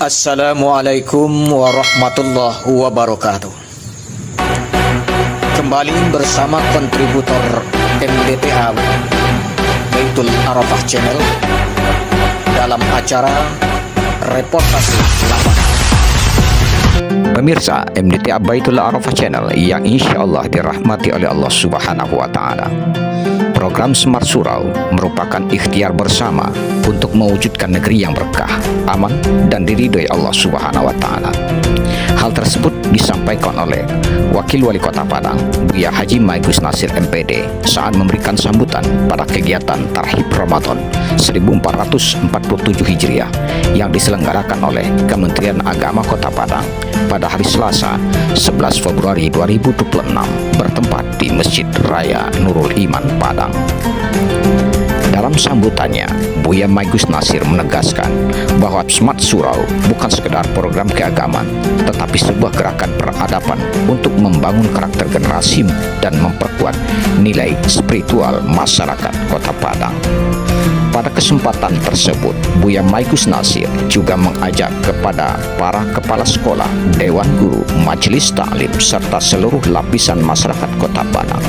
Assalamualaikum warahmatullahi wabarakatuh. Kembali bersama kontributor MDTA Baitul Arafah Channel dalam acara Reportase Lapangan. Pemirsa MDTA Baitul Arafah Channel yang insya Allah dirahmati oleh Allah Subhanahu wa Ta'ala, program Smart Surau merupakan ikhtiar bersama untuk mewujudkan negeri yang berkah, aman, dan diridhoi Allah Subhanahu wa Ta'ala. Hal tersebut disampaikan oleh Wakil Wali Kota Padang, Buya Haji Maigus Nasir MPD saat memberikan sambutan pada kegiatan Tarhib Ramadan 1447 Hijriah yang diselenggarakan oleh Kementerian Agama Kota Padang pada hari Selasa 11 Februari 2026 bertempat di Masjid Raya Nurul Iman Padang. Dalam sambutannya, Buya Maigus Nasir menegaskan bahwa Smart Surau bukan sekedar program keagamaan, tetapi sebuah gerakan peradaban untuk membangun karakter generasi dan memperkuat nilai spiritual masyarakat Kota Padang. Pada kesempatan tersebut, Buya Maigus Nasir juga mengajak kepada para kepala sekolah, dewan guru, majelis taklim, serta seluruh lapisan masyarakat Kota Padang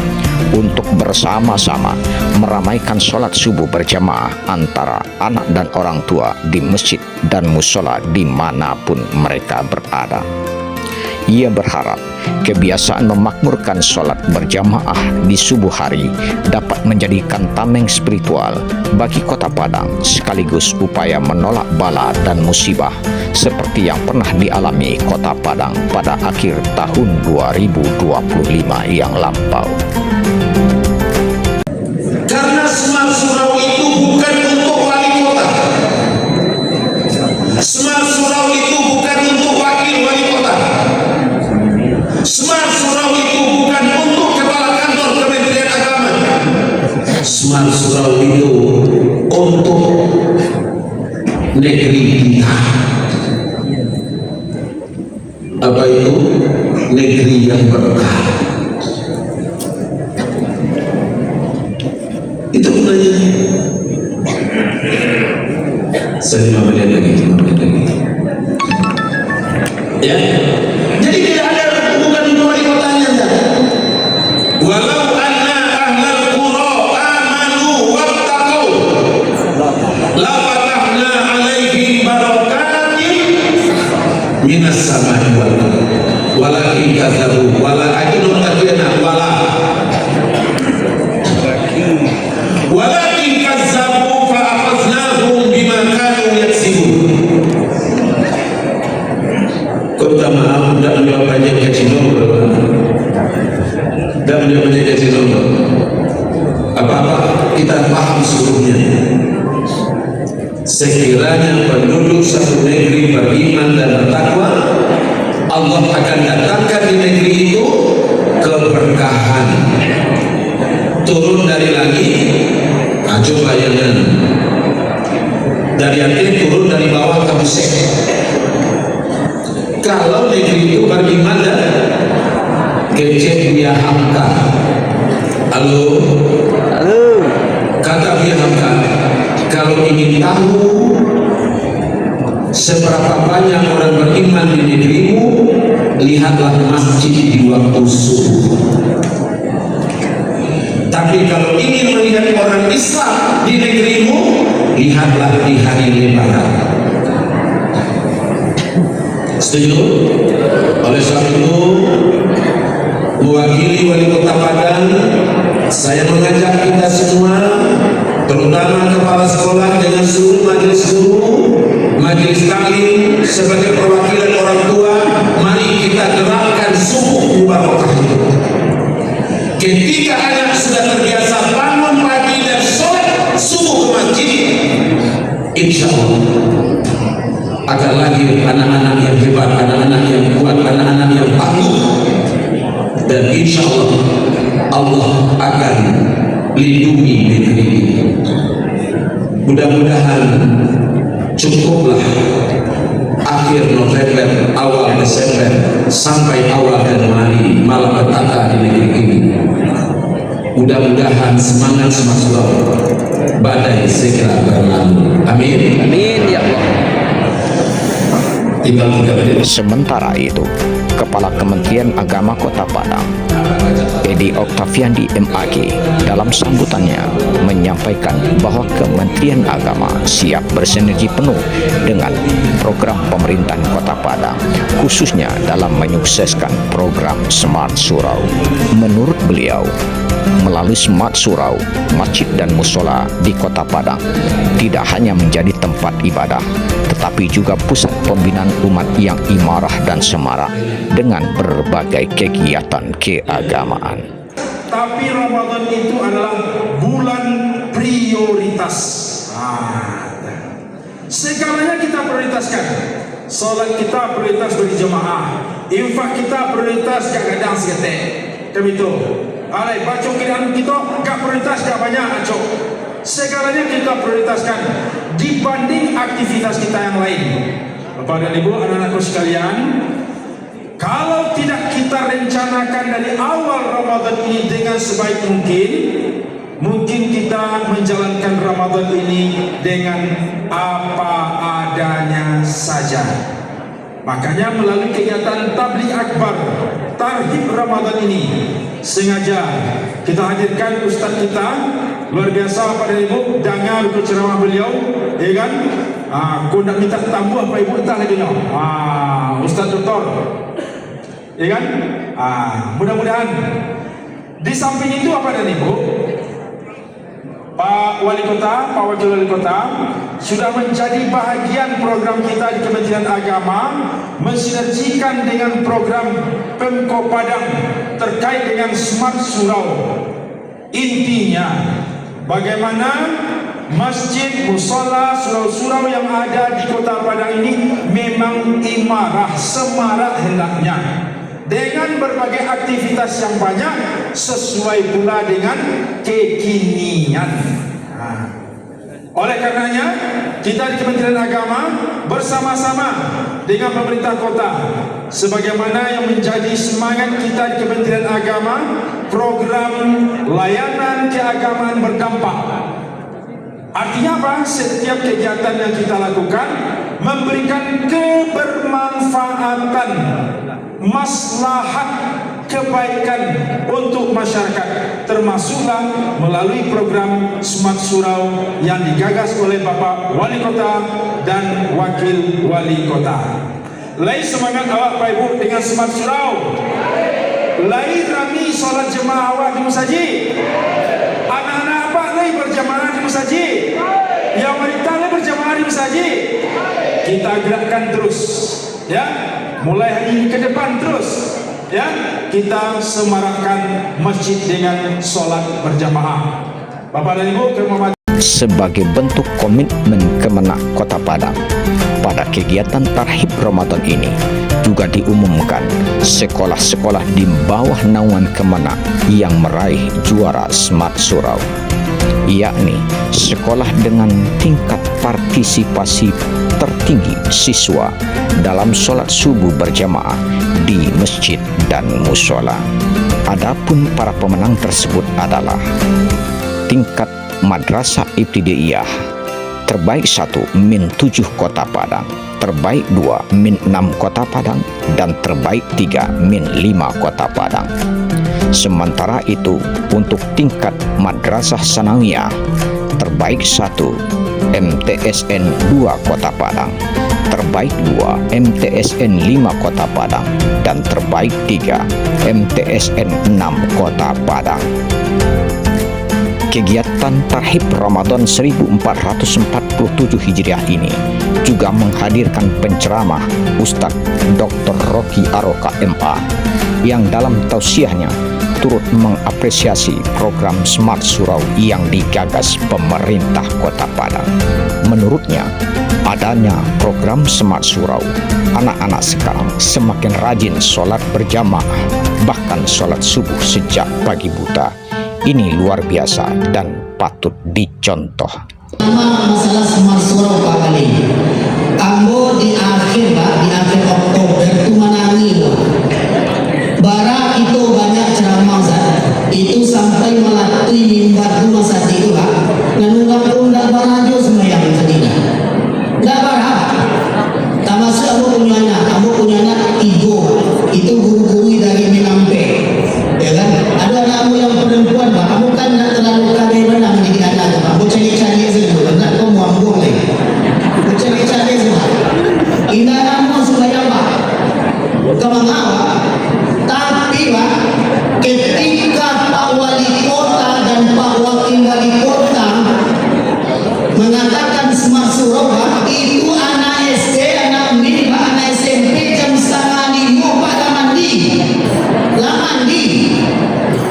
untuk bersama-sama meramaikan sholat subuh berjamaah antara anak dan orang tua di masjid dan musola dimanapun mereka berada. Ia berharap kebiasaan memakmurkan sholat berjamaah di subuh hari dapat menjadikan tameng spiritual bagi Kota Padang sekaligus upaya menolak bala dan musibah seperti yang pernah dialami Kota Padang pada akhir tahun 2025 yang lampau. Karena Smart Surau itu bukan untuk wali kota. Smart Surau itu bukan untuk wakil wali kota. Smart Surau itu bukan untuk kepala kantor Kementerian Agama. Smart Surau itu untuk negeri kita. Apa itu? Negeri yang berkah. Itu gunanya. Saya 5 menit lagi. Ya. Jadi tidak ada bukan untuk wali kotanya. Walau anna ahlal qura amanu wattaqau la fatahna alaihim barakatin minas samai wal ardh walakin kadzabu wala ajnun adina walakin kazzabu fa akhadnahum bima kanu yaksibun. Kota maaf tidak menjawab banyak gaji nomor, tidak menjawab banyak gaji nomor. Apa-apa kita paham seluruhnya. Sekiranya penduduk satu negeri beriman dan bertakwa, Allah akan datangkan di negeri itu keberkahan turun dari langit. Coba bayangkan, dari atas turun dari bawah ke busek. Kalau negeri itu beriman dan kecek dia hamka. Halo, kata dia hamka. Kalau ingin tahu seberapa banyak orang beriman di negerimu, lihatlah masjid di waktu subuh. Tapi kalau ingin melihat orang Islam di negerimu, lihatlah di hari Lebaran. Setuju? Oleh sebab itu, mewakili wali kota Padang, saya mengajak kita semua, terutama kepala sekolah dengan seluruh majelis guru, majelis taklim sebagai perwakilan orang tua, mari kita gerakkan subuh mubarakah itu. Ketika anak sudah terbiasa bangun pagi dan sholat subuh ke masjid, insya Allah akan lahir anak-anak yang hebat, anak-anak yang kuat, anak-anak yang tangguh, dan insya Allah akan lindungi negeri ini. Mudah-mudahan cukuplah akhir November, awal Desember sampai awal Januari malapetaka di negeri ini. Mudah-mudahan semangat Surau badai segera berlalu. Amin. Amin ya Allah. Tinggal 3 menit. Sementara itu, Kepala Kementerian Agama Kota Padang, Edi Oktaviandi MAG, dalam sambutannya menyampaikan bahwa Kementerian Agama siap bersinergi penuh dengan program pemerintahan Kota Padang, khususnya dalam menyukseskan program Smart Surau. Menurut beliau, melalui Smart Surau, masjid dan musola di Kota Padang tidak hanya menjadi tempat ibadah, tetapi juga pusat pembinaan umat yang imarah dan semarak dengan berbagai kegiatan keagamaan. Tapi Ramadan itu adalah bulan prioritas. Segalanya kita prioritaskan. Salat kita prioritas berjemaah, infak kita prioritas gak gadang sekete. Kami itu. Alai baca Quran kita gak prioritas gak banyak acok. Segalanya kita prioritaskan dibanding aktivitas kita yang lain. Bapak dan Ibu, anak-anakku sekalian, kalau tidak kita rencanakan dari awal Ramadan ini dengan sebaik mungkin kita menjalankan Ramadan ini dengan apa adanya saja. Makanya melalui kegiatan Tabligh Akbar Tarhib Ramadan ini sengaja kita hadirkan Ustaz kita luar biasa pada Ibu, dengar untuk ceramah beliau, ya kan? Aku nak minta tambah Pak Ibu entah lagi no. Ustaz Doktor, ya kan? Mudah-mudahan. Di samping itu apa dan Ibu? Pak Wali Kota, Pak Wakil Wali Kota sudah menjadi bahagian program kita di Kementerian Agama, mensinergikan dengan program Pemko Padang terkait dengan Smart Surau. Intinya, bagaimana masjid, musola, surau-surau yang ada di Kota Padang ini memang imarah, semarak hendaknya, dengan berbagai aktivitas yang banyak sesuai pula dengan kekinian. Oleh karenanya, kita di Kementerian Agama bersama-sama dengan pemerintah kota, sebagaimana yang menjadi semangat kita di Kementerian Agama, program layanan keagamaan berdampak. Artinya apa? Setiap kegiatan yang kita lakukan memberikan kebermanfaatan, maslahat, kebaikan untuk masyarakat, termasuklah melalui program Smart Surau yang digagas oleh Bapak Wali Kota dan Wakil Wali Kota. Lai semangat awak Pak Ibu dengan Smart Surau. Lai rami solat jemaah awak di masjid. Anak-anak apa lai berjamaah di masjid. Yang wanita lai berjamaah di masjid. Kita gerakkan terus, ya. Mulai hari ini ke depan terus, ya, kita semarakkan masjid dengan solat berjamaah. Bapak dan Ibu, kehormatan. Sebagai bentuk komitmen Kemenak Kota Padang, pada kegiatan Tarhib Ramadan ini juga diumumkan sekolah-sekolah di bawah naungan Kemenak yang meraih juara Smart Surau, yakni sekolah dengan tingkat partisipasi tertinggi siswa dalam sholat subuh berjamaah di masjid dan musola. Adapun para pemenang tersebut adalah tingkat Madrasah Ibtidaiyah terbaik 1 Min 7 Kota Padang, terbaik 2 Min 6 Kota Padang, dan terbaik 3 Min 5 Kota Padang. Sementara itu untuk tingkat Madrasah Sanawiyah terbaik 1 MTSN 2 Kota Padang, terbaik 2 MTSN 5 Kota Padang, dan terbaik 3 MTSN 6 Kota Padang. Kegiatan Tarhib Ramadan 1447 Hijriah ini juga menghadirkan penceramah Ustadz Dr. Rocky Aroka MA yang dalam tausiahnya turut mengapresiasi program Smart Surau yang digagas pemerintah Kota Padang. Menurutnya, adanya program Smart Surau, anak-anak sekarang semakin rajin sholat berjamaah, bahkan sholat subuh sejak pagi buta. Ini luar biasa dan patut dicontoh. Masalah Smart Surau Pak Kali. Ambo di akhir Oktober itu menangi Pak. Bara itu banyak ceramah itu sampai melatih mimbar rumah sakit itu Pak. Nanunggang-undang barajo sembahyang sedina. Enggak barah. Tak masuk aku punya Kelurahan Semar Surau, Pak, itu anak SD, anak MIN, Pak, anak SMP jam 4:30 pada mandi. Lah mandi.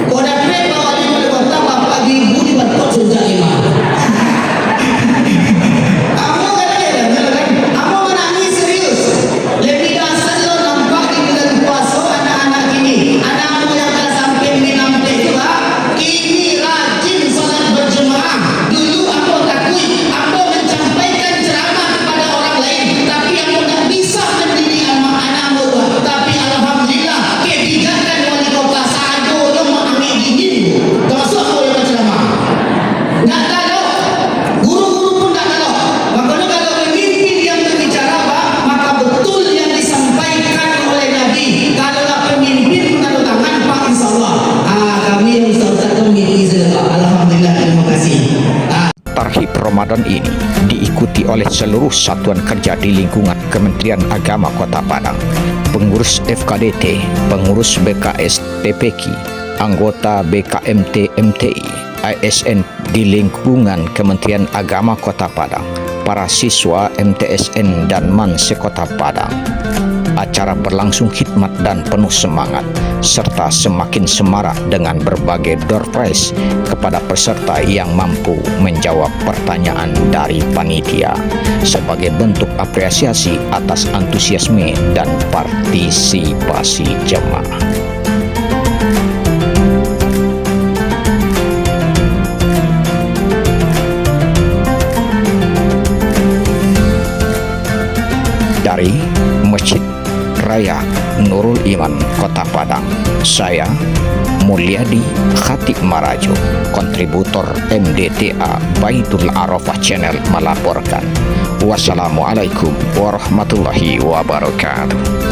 Kodak mereka wali kota Bapak Ibu di Batok sejak imam. Kamu kan, kamu menangis serius. Lebih dasar lo nampak di bulan puasa anak-anak ini. Anakmu yang telah sampai minam itu, Pak, ini rajin salat berjemaah. Dulu aku takut, aku menyampaikan ceramah kepada orang lain, tapi aku tak bisa mendidik anak-anakmu, Pak. Tapi alhamdulillah kebijakan wali kota Sado lo mengambil dingin. Termasuk aku yang berceramah. Nggak tahu, guru-guru pun tak tahu. Makanya kalau pemimpin yang berbicara, Pak, maka betul yang disampaikan oleh Nabi. Kalaulah pemimpin menaruh tangan, Pak, insya Allah. Kami yang Ustaz komiti sudah, Pak. Alhamdulillah, terima kasih. Tarhib Ramadan ini diikuti oleh seluruh satuan kerja di lingkungan Kementerian Agama Kota Padang, pengurus FKDT, pengurus BKS TPK, anggota BKMT MTI, ASN di lingkungan Kementerian Agama Kota Padang, para siswa MTSN dan MAN sekota Padang. Acara berlangsung khidmat dan penuh semangat, serta semakin semarak dengan berbagai door prize kepada peserta yang mampu menjawab pertanyaan dari panitia sebagai bentuk apresiasi atas antusiasme dan partisipasi jemaah. Dari Masjid Raya Nurul Iman Kota Padang, saya Mulyadi Khatib Marajo, kontributor MDTA Baitul Arafah Channel melaporkan. Wassalamualaikum warahmatullahi wabarakatuh.